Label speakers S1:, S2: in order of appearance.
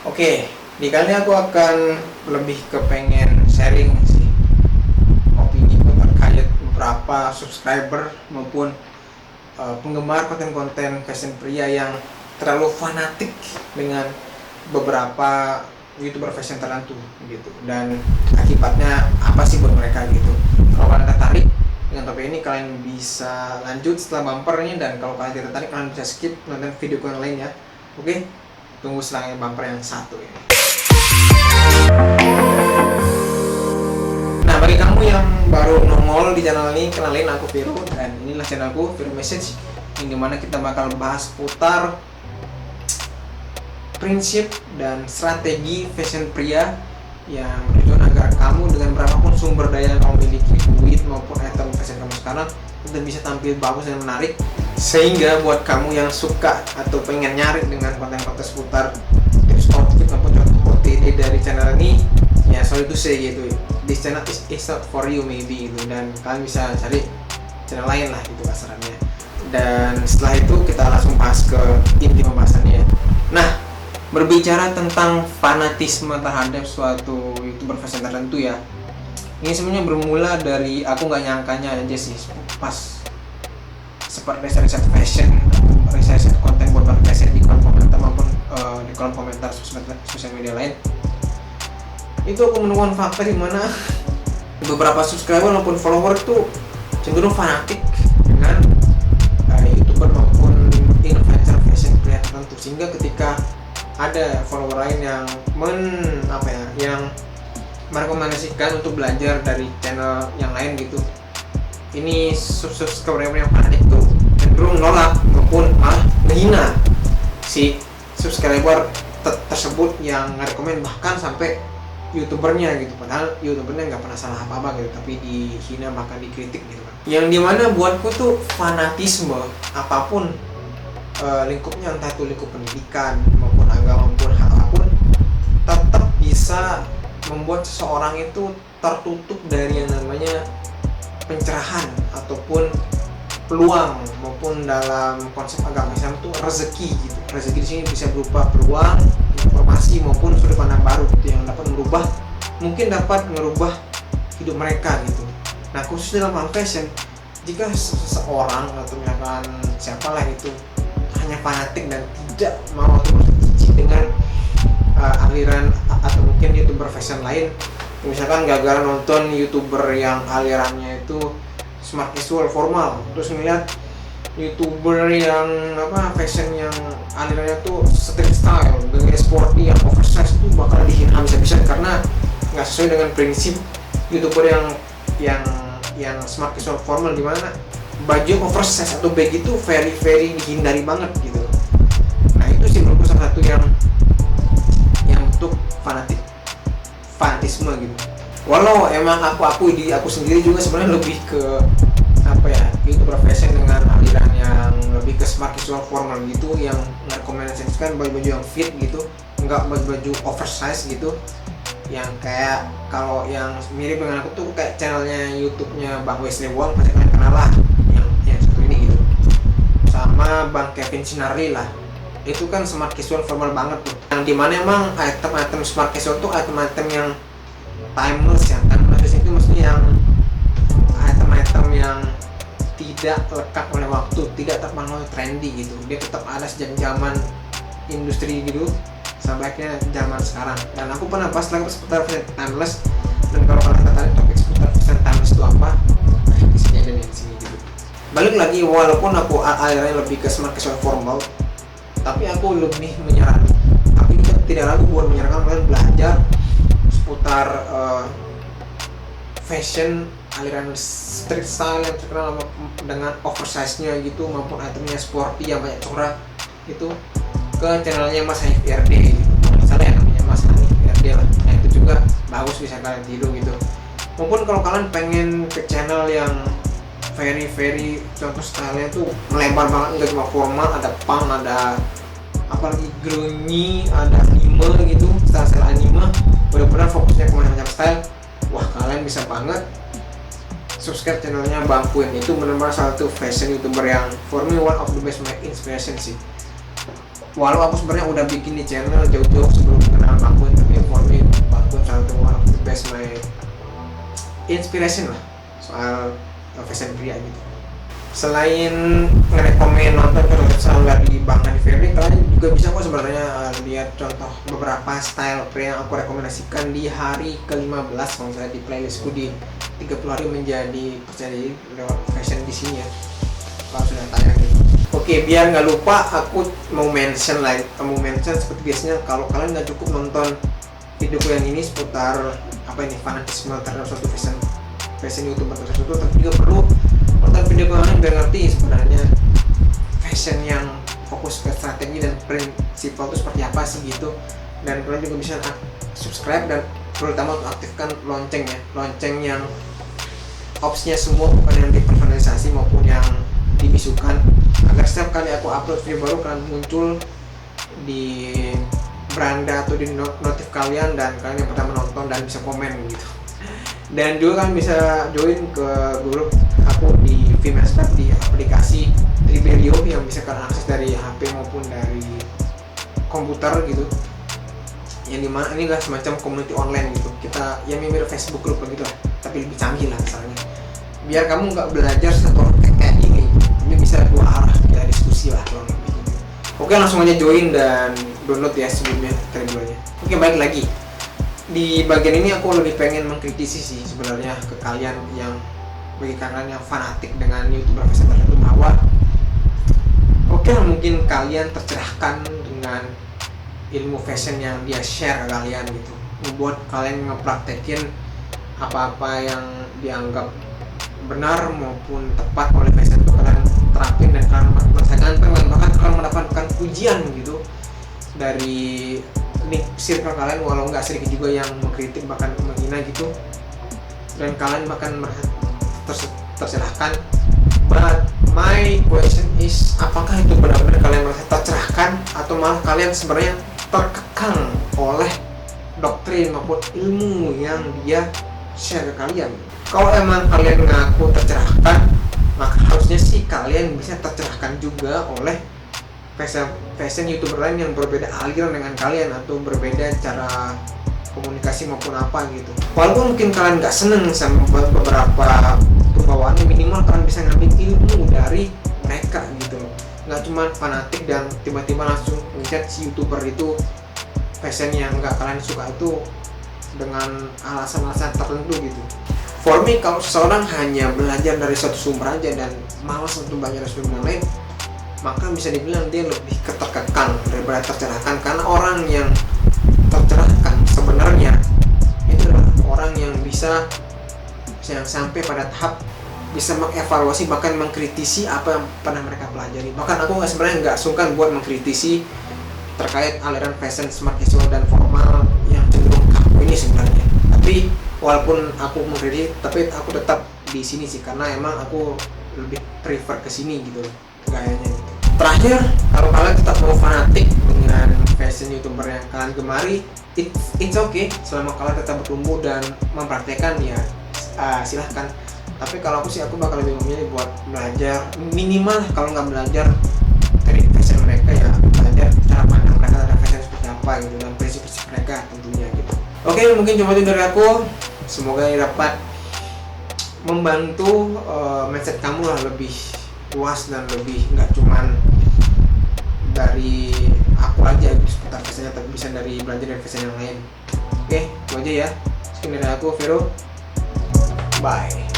S1: Oke, di kali ini aku akan lebih ke pengen sharing sih opini terkait beberapa subscriber maupun penggemar konten-konten fashion pria yang terlalu fanatik dengan beberapa youtuber fashion tertentu gitu, dan akibatnya apa sih buat mereka gitu. Kalau kalian tertarik dengan topik ini, kalian bisa lanjut setelah bumper ini, dan kalau kalian tidak tertarik kalian bisa skip nonton video yang lain ya. Oke, tunggu selanjutnya bumper yang satu ini. Nah, bagi kamu yang baru nongol di channel ini, kenalin, aku Viro, dan inilah channelku Viro Message, yang dimana kita bakal bahas putar prinsip dan strategi fashion pria yang bertujuan agar kamu dengan berapapun sumber daya yang kamu miliki, duit maupun item fashion kamu sekarang, tetap bisa tampil bagus dan menarik. Sehingga buat kamu yang suka atau pengen nyari dengan konten-konten seputar tips outfit maupun contoh OTD dari channel ini, ya sorry to say gitu, this channel is not for you maybe gitu, dan kalian bisa cari channel lain lah gitu kasarannya. Dan setelah itu kita langsung bahas ke inti pembahasannya. Nah, berbicara tentang fanatisme terhadap suatu youtuber fashion tertentu ya, ini sebenarnya bermula dari aku nggak nyangkanya aja sih, pas seperti riset fashion, riset konten buat fashion di kolom komentar maupun di kolom komentar sosial media lain, itu aku menemukan fakta di mana beberapa subscriber maupun follower itu cenderung fanatik dengan youtuber maupun influencer fashion pria tertentu, sehingga ketika ada follower lain yang yang merekomendasikan untuk belajar dari channel yang lain gitu, ini subscriber yang fanatik tuh cenderung nolak maupun malah menghina si subscriber tersebut yang ngerekomen, bahkan sampai youtubernya gitu, padahal youtubernya nggak pernah salah apa-apa gitu, tapi dihina bahkan dikritik gitu kan. Yang dimana buatku tuh fanatisme apapun lingkupnya, entah itu lingkup pendidikan maupun agama maupun hal apapun, tetap bisa membuat seseorang itu tertutup dari yang namanya pencerahan ataupun peluang, maupun dalam konsep agama Islam itu rezeki gitu. Rezeki di sini bisa berupa peluang, informasi maupun sudut pandang baru gitu, yang dapat merubah hidup mereka gitu. Nah, khusus dalam hal fashion, jika seseorang atau misalkan siapalah itu hanya fanatik dan tidak mau atau berjijik dengan aliran atau mungkin youtuber fashion lain, misalkan gara-gara nonton youtuber yang alirannya itu smart casual formal, terus ngeliat youtuber yang fashion yang alirannya tuh street style, gaya sporty yang oversize, itu bakal dihina habis-habisan karena nggak sesuai dengan prinsip youtuber yang smart casual formal, di mana baju oversize atau bag itu very dihindari banget gitu. Nah, itu sih menurutku salah satu yang untuk fanatisme gitu. Walau emang aku sendiri juga sebenarnya lebih ke youtuber fashion dengan aliran yang lebih ke smart casual formal gitu, yang merekomendasikan baju-baju yang fit gitu, nggak baju-baju oversize gitu, yang kayak kalau yang mirip dengan aku tuh kayak channelnya YouTube-nya Bang Wesley Wong, pasti kalian kenal lah, yang satu ini gitu, sama Bang Kevin Sinarli lah. Itu kan smart casual formal banget tuh, yang dimana emang item-item smart casual tuh item-item yang timeless ya. Timeless itu maksudnya yang item-item yang tidak lekat oleh waktu, tidak terpengaruh trendy gitu, dia tetap ada sejak zaman industri gitu sampai akhirnya zaman sekarang. Dan aku pernah bahas lagi seputar fashion timeless, dan kalau kalian tertarik topik seputar fashion timeless itu apa, nah ini sini ada di sini gitu. Balik lagi, walaupun aku alirannya lebih ke smart casual formal, tapi aku lebih menyarankan, tapi tidak ragu buat menyarankan kalian belajar seputar fashion aliran street style yang terkenal dengan oversize-nya gitu, maupun itemnya sporty yang banyak corak itu, ke channelnya Mas Hanif RD gitu. Misalnya namanya Mas Hanif RD lah, nah itu juga bagus, bisa kalian tiru gitu. Maupun kalau kalian pengen ke channel yang very contoh stylenya tuh melebar banget, nggak cuma formal, ada punk, ada apalagi grungy, ada anime gitu, style anime, benar-benar fokusnya ke macam-macam style. Wah, kalian bisa banget subscribe channelnya Bang Queen. Itu benar-benar salah satu fashion youtuber yang for me one of the best my inspiration sih. Walau aku sebenarnya udah bikin di channel jauh-jauh sebelum inspiration lah soal fashion pria gitu. Selain ngerekomen nonton film dari Bang Hanif Ferry, kalian juga bisa kok sebenarnya lihat contoh beberapa style pria yang aku rekomendasikan di hari ke-15 kalau saya di playlistku di 30 hari menjadi percaya diri lewat fashion di sini ya. Kalau sudah tayang gitu. Oke, biar nggak lupa aku mau mention seperti biasanya, kalau kalian nggak cukup nonton videoku yang ini seputar fanatisme terhadap suatu fashion YouTuber tertentu, tapi juga perlu nonton video kalian biar ngerti sebenarnya fashion yang fokus ke strategi dan prinsipal itu seperti apa sih gitu. Dan kalian juga bisa subscribe dan terutama untuk aktifkan lonceng yang opsinya semua bukan yang dipersonalisasi maupun yang dibisukan, agar setiap kali aku upload video baru kalian muncul di beranda atau di notif kalian dan kalian yang pertama nonton dan bisa komen gitu. Dan juga kalian bisa join ke grup aku di Vmaster di aplikasi Triberio yang bisa kalian akses dari HP maupun dari komputer gitu. Yang dimana ini adalah semacam community online gitu. Kita ya mirip Facebook group gitu lah, tapi lebih canggih lah misalnya. Biar kamu nggak belajar satu kayak ini bisa dua arah, kita diskusi lah kurang lebih gitu. Oke, langsung aja join dan download ya sebelumnya Tribelionya. Oke, balik lagi. Di bagian ini aku lebih pengen mengkritisi sih sebenarnya ke kalian yang bagi kalian yang fanatik dengan YouTuber fashion tertentu, bahwa oke, mungkin kalian tercerahkan dengan ilmu fashion yang dia share ke kalian gitu, membuat kalian ngepraktekin apa-apa yang dianggap benar maupun tepat oleh fashion itu kalian terapin dan kalian merasa ganteng, dan bahkan kalian mendapatkan pujian gitu dari circle kalian, walau nggak sedikit juga yang mengkritik bahkan menghina gitu, dan kalian bahkan merasa tercerahkan. But my question is, apakah itu benar-benar kalian merasa tercerahkan atau malah kalian sebenarnya terkekang oleh doktrin maupun ilmu yang dia share ke kalian? Kalau emang kalian ngaku tercerahkan, maka harusnya sih kalian bisa tercerahkan juga oleh fashion YouTuber lain yang berbeda aliran dengan kalian atau berbeda cara komunikasi maupun apa gitu. Walaupun mungkin kalian nggak seneng sama beberapa pembawaannya, minimal kalian bisa ngambil ilmu dari mereka gitu loh. Nggak cuma fanatik dan tiba-tiba langsung ngechat si YouTuber itu fashion yang nggak kalian suka itu dengan alasan-alasan tertentu gitu. For me, kalau seseorang hanya belajar dari satu sumber aja dan malas untuk belajar dari sumber lain, maka bisa dibilang dia lebih terkekang daripada tercerahkan. Karena orang yang tercerahkan sebenarnya itu adalah orang yang bisa yang sampai pada tahap bisa mengevaluasi bahkan mengkritisi apa yang pernah mereka pelajari. Bahkan aku sebenarnya nggak sungkan buat mengkritisi terkait aliran fashion smart casual dan formal yang cenderung kaku ini sebenarnya. Tapi walaupun aku mengkritisi, tapi aku tetap di sini sih karena emang aku lebih prefer ke sini gitu gayanya gitu. Terakhir, kalau kalian tetap mau fanatik dengan fashion YouTuber yang kalian gemari, it's okay selama kalian tetap bertumbuh dan mempraktekkan ya silahkan. Tapi kalau aku bakal lebih memilih buat belajar minimal, kalau nggak belajar dari fashion mereka ya belajar cara pandang mereka terhadap fashion seperti apa gitu dan prinsip-prinsip mereka tentunya gitu. Oke, mungkin cuma itu dari aku. Semoga ini dapat membantu mindset kamu lah lebih puas dan lebih nggak cuman dari aku aja gitu seputar fashion, tapi bisa dari belajar dari fashion yang lain. Oke, itu aja ya. Sekian dari aku, Vero. Bye.